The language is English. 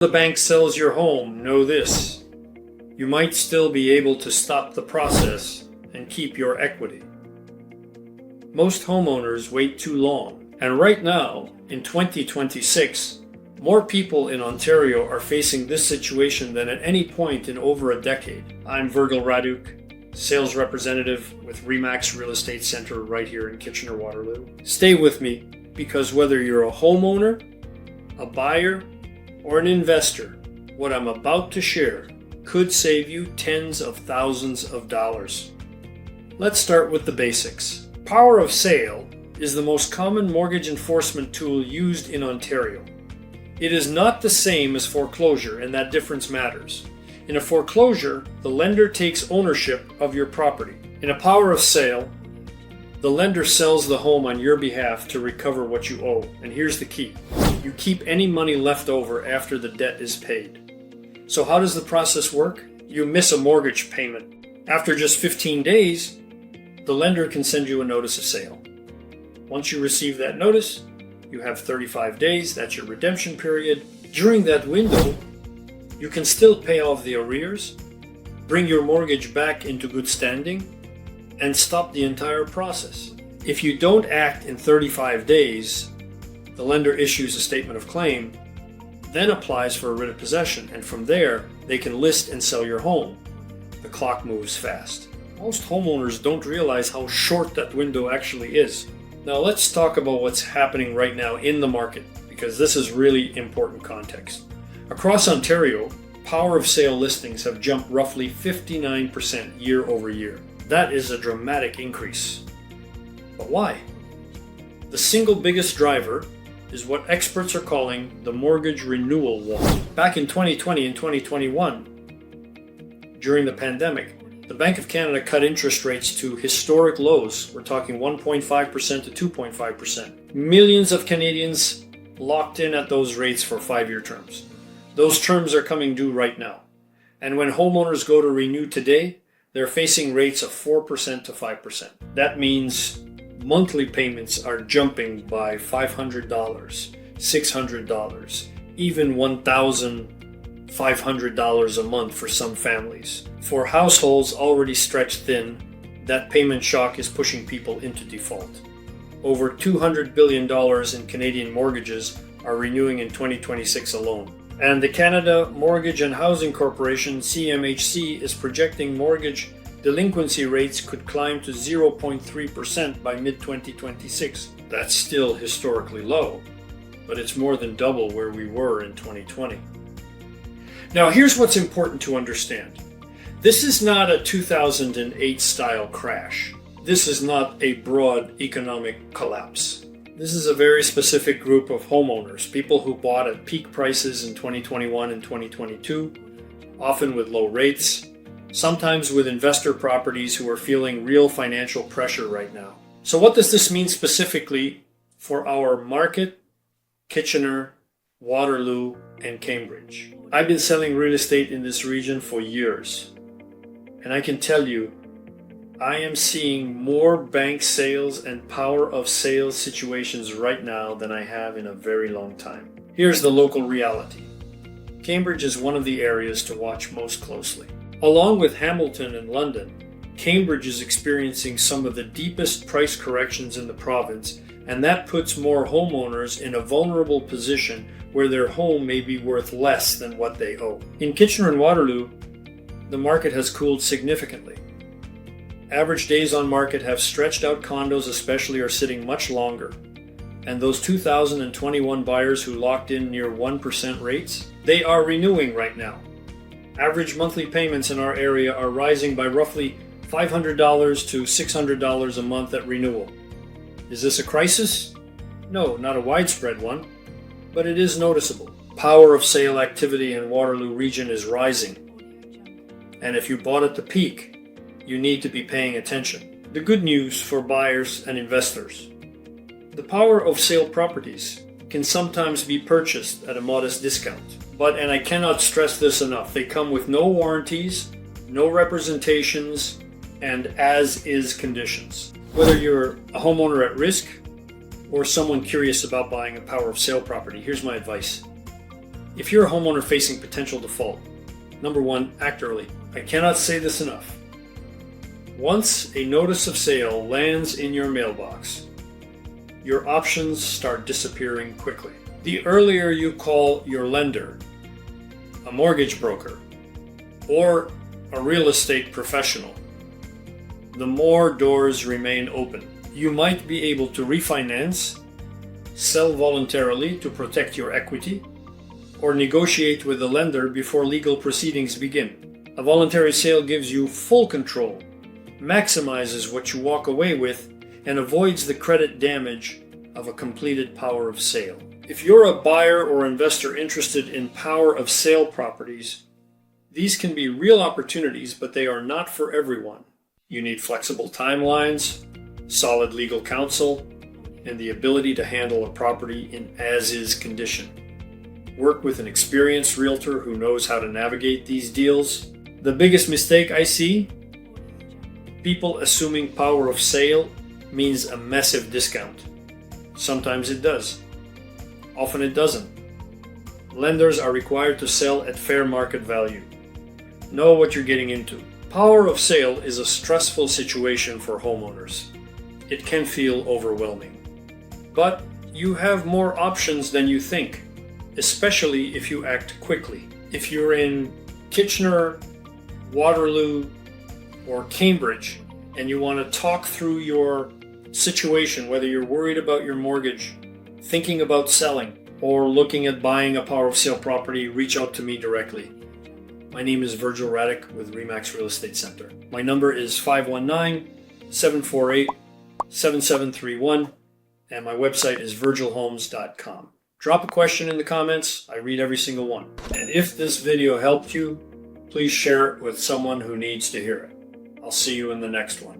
The bank sells your home, know this: you might still be able to stop the process and keep your equity. Most homeowners wait too long, and right now, in 2026, more people in Ontario are facing this situation than at any point in over a decade. I'm Vergil Raduc, sales representative with Remax Real Estate Center right here in Kitchener-Waterloo. Stay with me, because whether you're a homeowner, a buyer, or an investor, what I'm about to share could save you tens of thousands of dollars. Let's start with the basics. Power of sale is the most common mortgage enforcement tool used in Ontario. It is not the same as foreclosure, and that difference matters. In a foreclosure, the lender takes ownership of your property. In a power of sale, the lender sells the home on your behalf to recover what you owe. And here's the key: you keep any money left over after the debt is paid. So how does the process work? You miss a mortgage payment. After just 15 days, the lender can send you a notice of sale. Once you receive that notice, you have 35 days, that's your redemption period. During that window, you can still pay off the arrears, bring your mortgage back into good standing, and stop the entire process. If you don't act in 35 days, the lender issues a statement of claim, then applies for a writ of possession, and from there, they can list and sell your home. The clock moves fast. Most homeowners don't realize how short that window actually is. Now let's talk about what's happening right now in the market, because this is really important context. Across Ontario, power of sale listings have jumped roughly 59% year over year. That is a dramatic increase. But why? The single biggest driver is what experts are calling the mortgage renewal wall. Back in 2020 and 2021, during the pandemic, the Bank of Canada cut interest rates to historic lows. We're talking 1.5% to 2.5%. Millions of Canadians locked in at those rates for 5-year terms. Those terms are coming due right now. And when homeowners go to renew today, they're facing rates of 4% to 5%. That means monthly payments are jumping by $500, $600, even $1,500 a month for some families. For households already stretched thin, that payment shock is pushing people into default. Over $200 billion in Canadian mortgages are renewing in 2026 alone. And the Canada Mortgage and Housing Corporation, CMHC, is projecting mortgage delinquency rates could climb to 0.3% by mid-2026. That's still historically low, but it's more than double where we were in 2020. Now here's what's important to understand. This is not a 2008 style crash. This is not a broad economic collapse. This is a very specific group of homeowners, people who bought at peak prices in 2021 and 2022, often with low rates, sometimes with investor properties who are feeling real financial pressure right now. So what does this mean specifically for our market, Kitchener, Waterloo, and Cambridge? I've been selling real estate in this region for years, and I can tell you, I am seeing more bank sales and power of sales situations right now than I have in a very long time. Here's the local reality. Cambridge is one of the areas to watch most closely. Along with Hamilton and London, Cambridge is experiencing some of the deepest price corrections in the province, and that puts more homeowners in a vulnerable position where their home may be worth less than what they owe. In Kitchener and Waterloo, the market has cooled significantly. Average days on market have stretched out. Condos especially are sitting much longer. And those 2021 buyers who locked in near 1% rates, they are renewing right now. Average monthly payments in our area are rising by roughly $500 to $600 a month at renewal. Is this a crisis? No, not a widespread one, but it is noticeable. Power of sale activity in Waterloo Region is rising. And if you bought at the peak, you need to be paying attention. The good news for buyers and investors: the power of sale properties can sometimes be purchased at a modest discount. But, and I cannot stress this enough, they come with no warranties, no representations, and as-is conditions. Whether you're a homeowner at risk or someone curious about buying a power of sale property, here's my advice. If you're a homeowner facing potential default, number one, act early. I cannot say this enough. Once a notice of sale lands in your mailbox, your options start disappearing quickly. The earlier you call your lender, a mortgage broker, or a real estate professional, the more doors remain open. You might be able to refinance, sell voluntarily to protect your equity, or negotiate with the lender before legal proceedings begin. A voluntary sale gives you full control, maximizes what you walk away with, and avoids the credit damage of a completed power of sale. If you're a buyer or investor interested in power of sale properties, these can be real opportunities, but they are not for everyone. You need flexible timelines, solid legal counsel, and the ability to handle a property in as-is condition. Work with an experienced realtor who knows how to navigate these deals. The biggest mistake I see: people assuming power of sale means a massive discount. Sometimes it does. Often it doesn't. Lenders are required to sell at fair market value. Know what you're getting into. Power of sale is a stressful situation for homeowners. It can feel overwhelming. But you have more options than you think, especially if you act quickly. If you're in Kitchener, Waterloo, or Cambridge, and you want to talk through your situation, whether you're worried about your mortgage, thinking about selling, or looking at buying a power of sale property, reach out to me directly. My name is Vergil Raduc with Remax Real Estate Center. My number is 519-748-7731, and my website is vergilhomes.com. Drop a question in the comments. I read every single one. And if this video helped you, please share it with someone who needs to hear it. I'll see you in the next one.